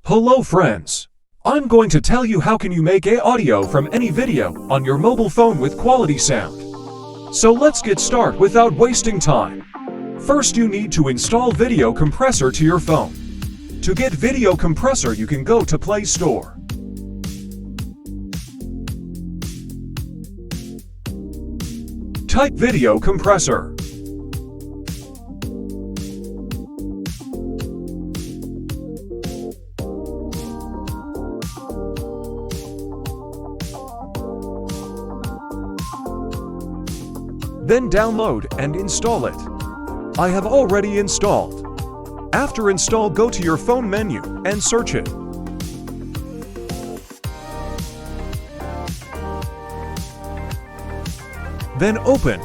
Hello friends! I'm going to tell you how can you make audio from any video on your mobile phone with quality sound. So let's get started without wasting time. First you need to install video compressor to your phone. To get video compressor you can go to Play Store. Type video compressor. Then download and install it. I have already installed. After install, go to your phone menu and search it. Then open.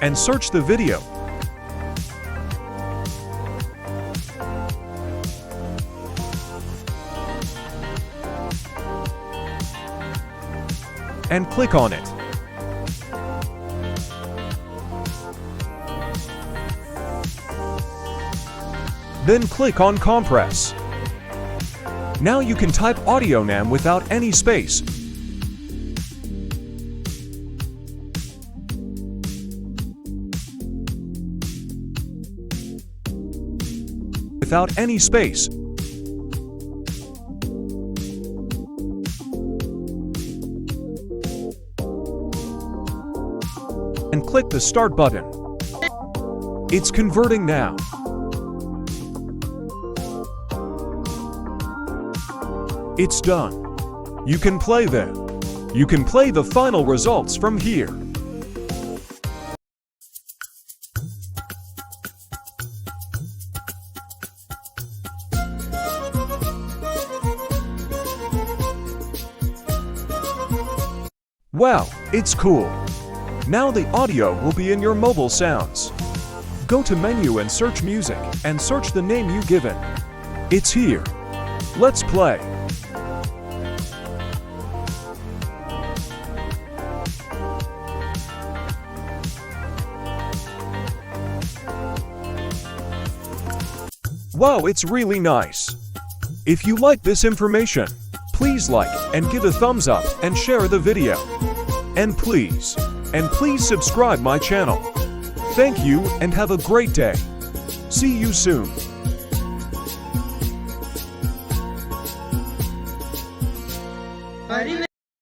And search the video. And click on it. Then click on Compress. Now you can type audio name without any space. Without any space. And click the Start button. It's converting now. It's done. You can play them. You can play the final results from here. Wow, it's cool. Now the audio will be in your mobile sounds. Go to menu and search music and search the name you given. It's here. Let's play. Wow, it's really nice. If you like this information, please like and give a thumbs up and share the video. And please subscribe my channel. Thank you and have a great day. See you soon.